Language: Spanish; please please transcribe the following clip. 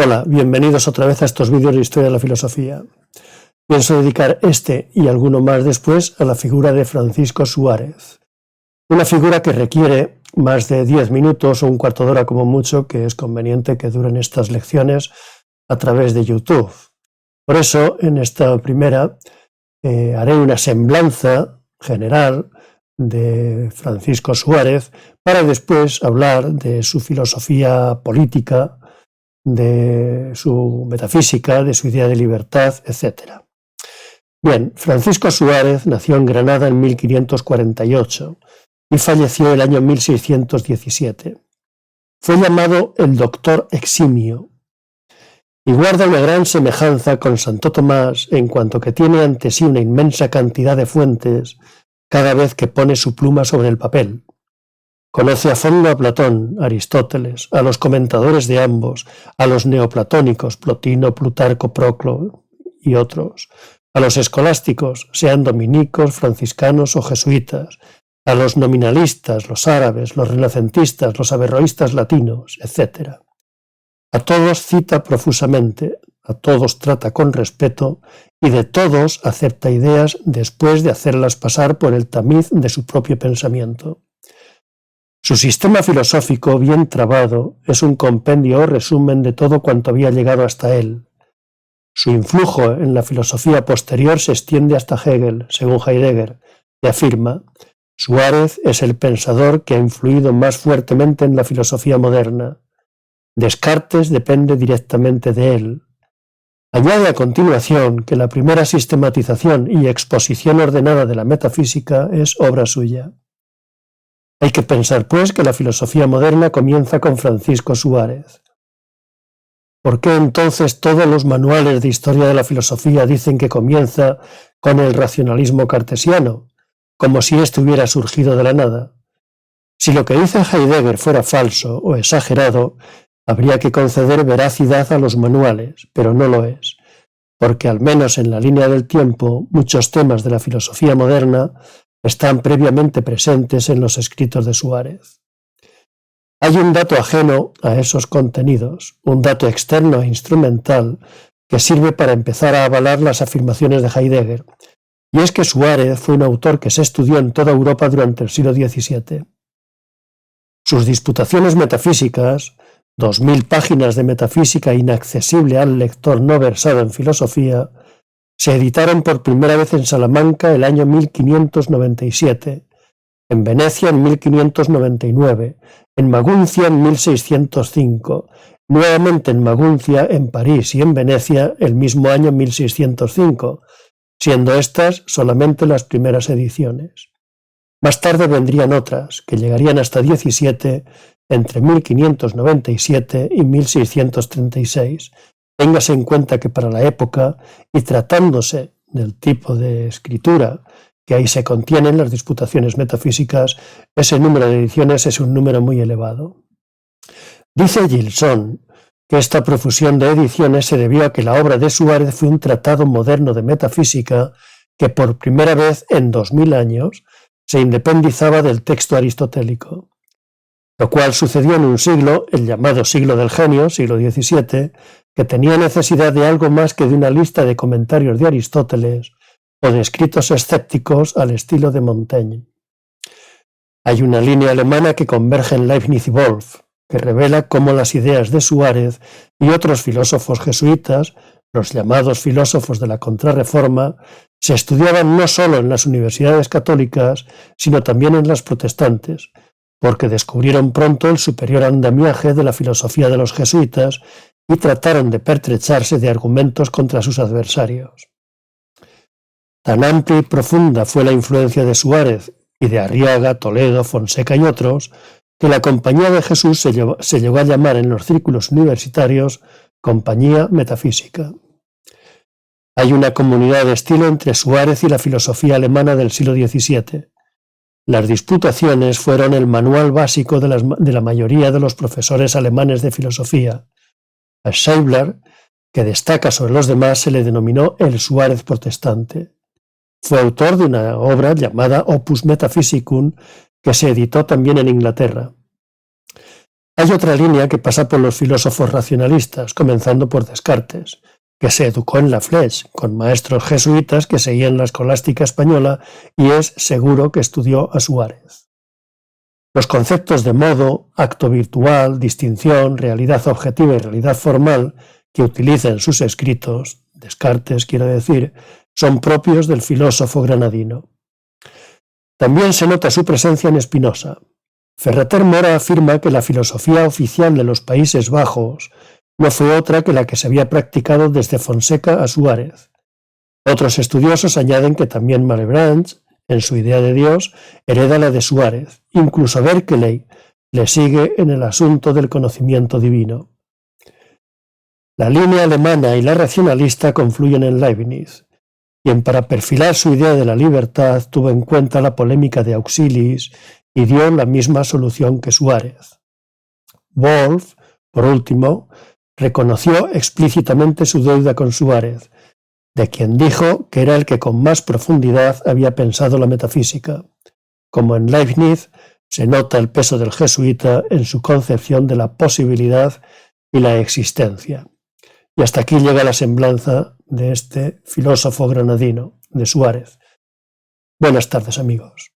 Hola, bienvenidos otra vez a estos vídeos de Historia de la Filosofía. Pienso dedicar este y alguno más después a la figura de Francisco Suárez. Una figura que requiere más de 10 minutos o un cuarto de hora como mucho, que es conveniente que duren estas lecciones a través de YouTube. Por eso, en esta primera, haré una semblanza general de Francisco Suárez para después hablar de su filosofía política, de su metafísica, de su idea de libertad, etc. Bien, Francisco Suárez nació en Granada en 1548 y falleció el año 1617. Fue llamado el doctor eximio y guarda una gran semejanza con Santo Tomás en cuanto que tiene ante sí una inmensa cantidad de fuentes cada vez que pone su pluma sobre el papel. Conoce a fondo a Platón, Aristóteles, a los comentadores de ambos, a los neoplatónicos, Plotino, Plutarco, Proclo y otros, a los escolásticos, sean dominicos, franciscanos o jesuitas, a los nominalistas, los árabes, los renacentistas, los averroístas latinos, etc. A todos cita profusamente, a todos trata con respeto y de todos acepta ideas después de hacerlas pasar por el tamiz de su propio pensamiento. Su sistema filosófico, bien trabado, es un compendio o resumen de todo cuanto había llegado hasta él. Su influjo en la filosofía posterior se extiende hasta Hegel, según Heidegger, que afirma: Suárez es el pensador que ha influido más fuertemente en la filosofía moderna. Descartes depende directamente de él. Añade a continuación que la primera sistematización y exposición ordenada de la metafísica es obra suya. Hay que pensar, pues, que la filosofía moderna comienza con Francisco Suárez. ¿Por qué entonces todos los manuales de historia de la filosofía dicen que comienza con el racionalismo cartesiano, como si éste hubiera surgido de la nada? Si lo que dice Heidegger fuera falso o exagerado, habría que conceder veracidad a los manuales, pero no lo es, porque al menos en la línea del tiempo muchos temas de la filosofía moderna están previamente presentes en los escritos de Suárez. Hay un dato ajeno a esos contenidos, un dato externo e instrumental que sirve para empezar a avalar las afirmaciones de Heidegger, y es que Suárez fue un autor que se estudió en toda Europa durante el siglo XVII. Sus disputaciones metafísicas, 2000 páginas de metafísica inaccesible al lector no versado en filosofía, se editaron por primera vez en Salamanca el año 1597, en Venecia en 1599, en Maguncia en 1605, nuevamente en Maguncia, en París y en Venecia el mismo año 1605, siendo estas solamente las primeras ediciones. Más tarde vendrían otras, que llegarían hasta 17 entre 1597 y 1636, Téngase en cuenta que para la época, y tratándose del tipo de escritura que ahí se contienen las disputaciones metafísicas, ese número de ediciones es un número muy elevado. Dice Gilson que esta profusión de ediciones se debió a que la obra de Suárez fue un tratado moderno de metafísica que por primera vez en 2000 años se independizaba del texto aristotélico, lo cual sucedió en un siglo, el llamado siglo del genio, siglo XVII, que tenía necesidad de algo más que de una lista de comentarios de Aristóteles o de escritos escépticos al estilo de Montaigne. Hay una línea alemana que converge en Leibniz y Wolff, que revela cómo las ideas de Suárez y otros filósofos jesuitas, los llamados filósofos de la Contrarreforma, se estudiaban no solo en las universidades católicas, sino también en las protestantes, porque descubrieron pronto el superior andamiaje de la filosofía de los jesuitas y trataron de pertrecharse de argumentos contra sus adversarios. Tan amplia y profunda fue la influencia de Suárez y de Arriaga, Toledo, Fonseca y otros, que la Compañía de Jesús se llegó a llamar en los círculos universitarios Compañía Metafísica. Hay una comunidad de estilo entre Suárez y la filosofía alemana del siglo XVII. Las disputaciones fueron el manual básico de la mayoría de los profesores alemanes de filosofía. A Scheibler, que destaca sobre los demás, se le denominó el Suárez protestante. Fue autor de una obra llamada Opus Metaphysicum, que se editó también en Inglaterra. Hay otra línea que pasa por los filósofos racionalistas, comenzando por Descartes, que se educó en La Flèche, con maestros jesuitas que seguían la escolástica española y es seguro que estudió a Suárez. Los conceptos de modo, acto virtual, distinción, realidad objetiva y realidad formal que utiliza en sus escritos, Descartes quiero decir, son propios del filósofo granadino. También se nota su presencia en Spinoza. Ferrater Mora afirma que la filosofía oficial de los Países Bajos no fue otra que la que se había practicado desde Fonseca a Suárez. Otros estudiosos añaden que también Malebranche, en su idea de Dios, hereda la de Suárez. Incluso Berkeley le sigue en el asunto del conocimiento divino. La línea alemana y la racionalista confluyen en Leibniz, quien para perfilar su idea de la libertad tuvo en cuenta la polémica de Auxiliis y dio la misma solución que Suárez. Wolff, por último, reconoció explícitamente su deuda con Suárez, de quien dijo que era el que con más profundidad había pensado la metafísica. Como en Leibniz, se nota el peso del jesuita en su concepción de la posibilidad y la existencia. Y hasta aquí llega la semblanza de este filósofo granadino, de Suárez. Buenas tardes, amigos.